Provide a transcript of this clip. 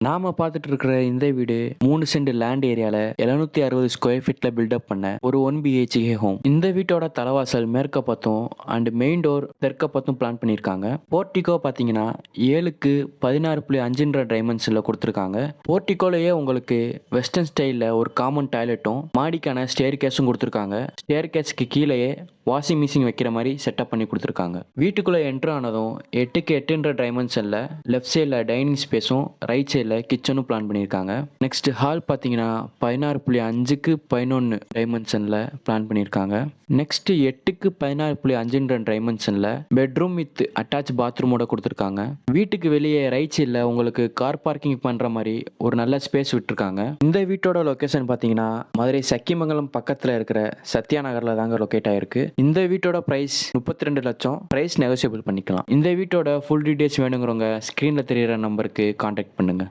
நாம பார்த்துட்டு இருக்கிற இந்த வீடு 3 சென்ட் லேண்ட் ஏரியால 760 ஸ்கொயர் ஃபீட்ல பில்டப் பண்ண ஒரு 1 பிஹெச்கே ஹோம். இந்த வீட்டோட தலைவாசல் மேற்க பார்த்தும் அண்ட் மெயின் டோர் தெற்க பார்த்தும் பிளான் பண்ணியிருக்காங்க. போர்ட்டிகோ பார்த்தீங்கன்னா 7க்கு 16.5 டைமென்ஷன்ல கொடுத்துருக்காங்க. போர்ட்டிகோலயே உங்களுக்கு வெஸ்டர்ன் ஸ்டைலில் ஒரு காமன் டாய்லெட்டும் மாடிக்கான ஸ்டேர் கேஸும் கொடுத்துருக்காங்க. ஸ்டேர் கேஸ்க்கு கீழேயே வாஷிங் மிஷின் வைக்கிற மாதிரி செட்டப் பண்ணி கொடுத்துருக்காங்க. வீட்டுக்குள்ளே என்ட்ரு ஆனதும் 8க்கு 8 டைமென்ஷனில் லெஃப்ட் சைடில் டைனிங் ஸ்பேஸும் ரைட் சைடில் கிச்சனும் பிளான் பண்ணியிருக்காங்க. நெக்ஸ்ட் ஹால் பார்த்தீங்கன்னா 16.5க்கு 11 டைமென்ஷனில் பிளான் பண்ணியிருக்காங்க. நெக்ஸ்ட் 8க்கு 16.5 டைமென்ஷனில் பெட்ரூம் வித் அட்டாச் பாத்ரூமோட கொடுத்துருக்காங்க. வீட்டுக்கு வெளியே ரைட் சைடில் உங்களுக்கு கார் பார்க்கிங் பண்ணுற மாதிரி ஒரு நல்ல ஸ்பேஸ் விட்டுருக்காங்க. இந்த வீட்டோட லொக்கேஷன் பார்த்தீங்கன்னா மதுரை சக்கிமங்கலம் பக்கத்தில் இருக்கிற சத்யா நகரில் தாங்க லொக்கேட் ஆயிருக்கு. இந்த வீட்டோட பிரைஸ் 32 லட்சம். பிரைஸ் நெகோசியபிள் பண்ணிக்கலாம். இந்த வீட்டோட ஃபுல் டீடைல்ஸ் வேணுங்கிறவங்க ஸ்க்ரீனில் தெரியிற நம்பருக்கு கான்டாக்ட் பண்ணுங்க.